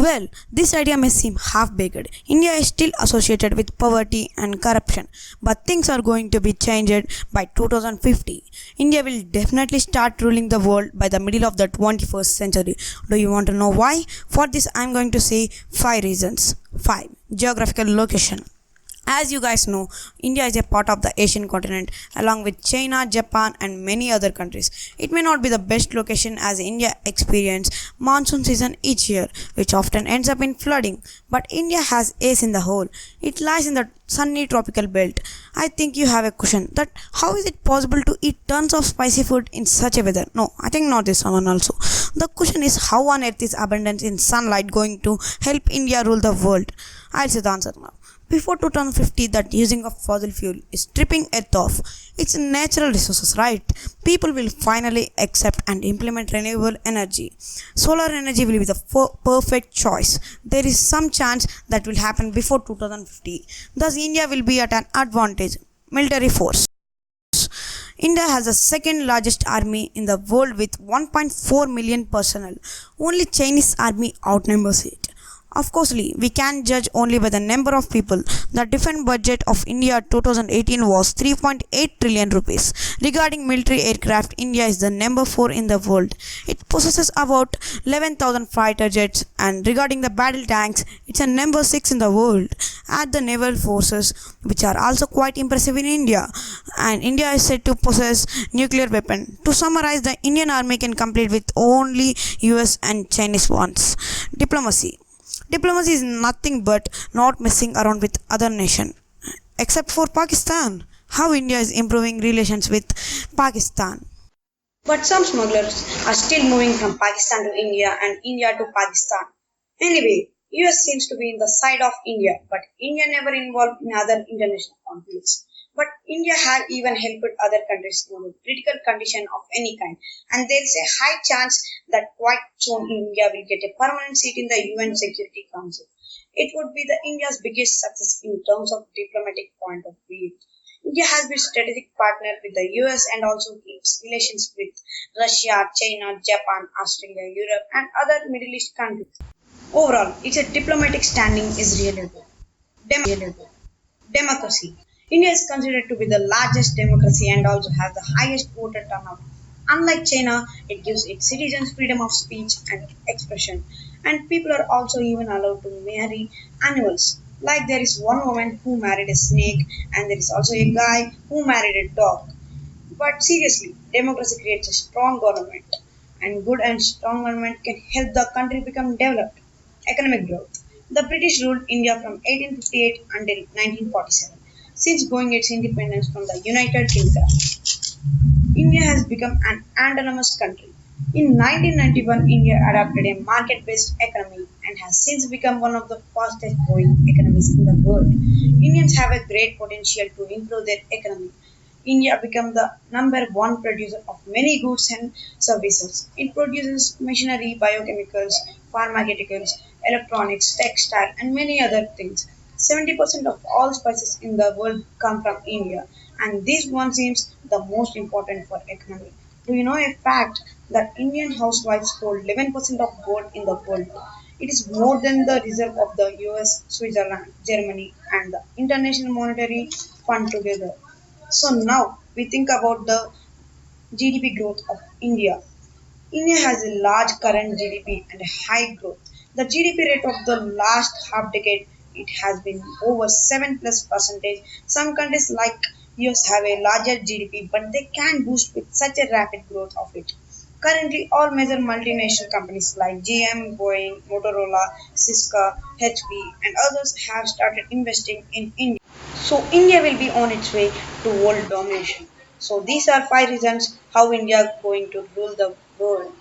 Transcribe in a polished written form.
Well, this idea may seem half-baked. India is still associated with poverty and corruption, but things are going to be changed by 2050. India will definitely start ruling the world by the middle of the 21st century. Do you want to know why? For this, I am going to say 5 reasons. 5. Geographical location. As you guys know, India is a part of the Asian continent along with China, Japan and many other countries. It may not be the best location as India experiences monsoon season each year, which often ends up in flooding. But India has ace in the hole. It lies in the sunny tropical belt. I think you have a question that how is it possible to eat tons of spicy food in such a weather? No, I think not this one also. The question is how on earth is abundance in sunlight going to help India rule the world? I'll say the answer now. Before 2050, that using of fossil fuel is stripping Earth off its natural resources, right? People will finally accept and implement renewable energy. Solar energy will be the perfect choice. There is some chance that will happen before 2050. Thus, India will be at an advantage. Military force. India has the second largest army in the world with 1.4 million personnel. Only Chinese army outnumbers it. Of course, we can judge only by the number of people. The defense budget of India 2018 was 3.8 trillion rupees. Regarding military aircraft, India is the number 4 in the world. It possesses about 11,000 fighter jets, and regarding the battle tanks, it's a number 6 in the world. Add the naval forces, which are also quite impressive in India, and India is said to possess nuclear weapon. To summarize, the Indian army can compete with only US and Chinese ones. Diplomacy. Diplomacy is nothing but not messing around with other nation, except for Pakistan. How India is improving relations with Pakistan. But some smugglers are still moving from Pakistan to India and India to Pakistan. Anyway, US seems to be in the side of India, but India never involved in other international conflicts. But India had even helped other countries in a critical condition of any kind, and there is a high chance that quite soon India will get a permanent seat in the UN Security Council. It would be the India's biggest success in terms of diplomatic point of view. India has been strategic partner with the US and also keeps relations with Russia, China, Japan, Australia, Europe, and other Middle East countries. Overall, its diplomatic standing is really good. Democracy. India is considered to be the largest democracy and also has the highest voter turnout. Unlike China, it gives its citizens freedom of speech and expression, and people are also even allowed to marry animals. Like there is one woman who married a snake, and there is also a guy who married a dog. But seriously, democracy creates a strong government, and good and strong government can help the country become developed. Economic growth. The British ruled India from 1858 until 1947. Since going its independence from the United Kingdom, India has become an autonomous country. In 1991, India adopted a market-based economy and has since become one of the fastest growing economies in the world. Indians have a great potential to improve their economy. India became the number one producer of many goods and services. It produces machinery, biochemicals, pharmaceuticals, electronics, textile, and many other things. 70% of all spices in the world come from India, and this one seems the most important for economy. Do you know a fact that Indian housewives hold 11% of gold in the world? It is more than the reserve of the US, Switzerland, Germany, and the International Monetary Fund together. So now we think about the GDP growth of India. India has a large current GDP and a high growth. The GDP rate of the last half decade it has been over 7 plus percentage. Some countries like US have a larger GDP, but they can't boost with such a rapid growth of it. Currently, all major multinational companies like GM, Boeing, Motorola, Cisco, HP, and others have started investing in India. So India will be on its way to world domination. So these are 5 reasons how India is going to rule the world.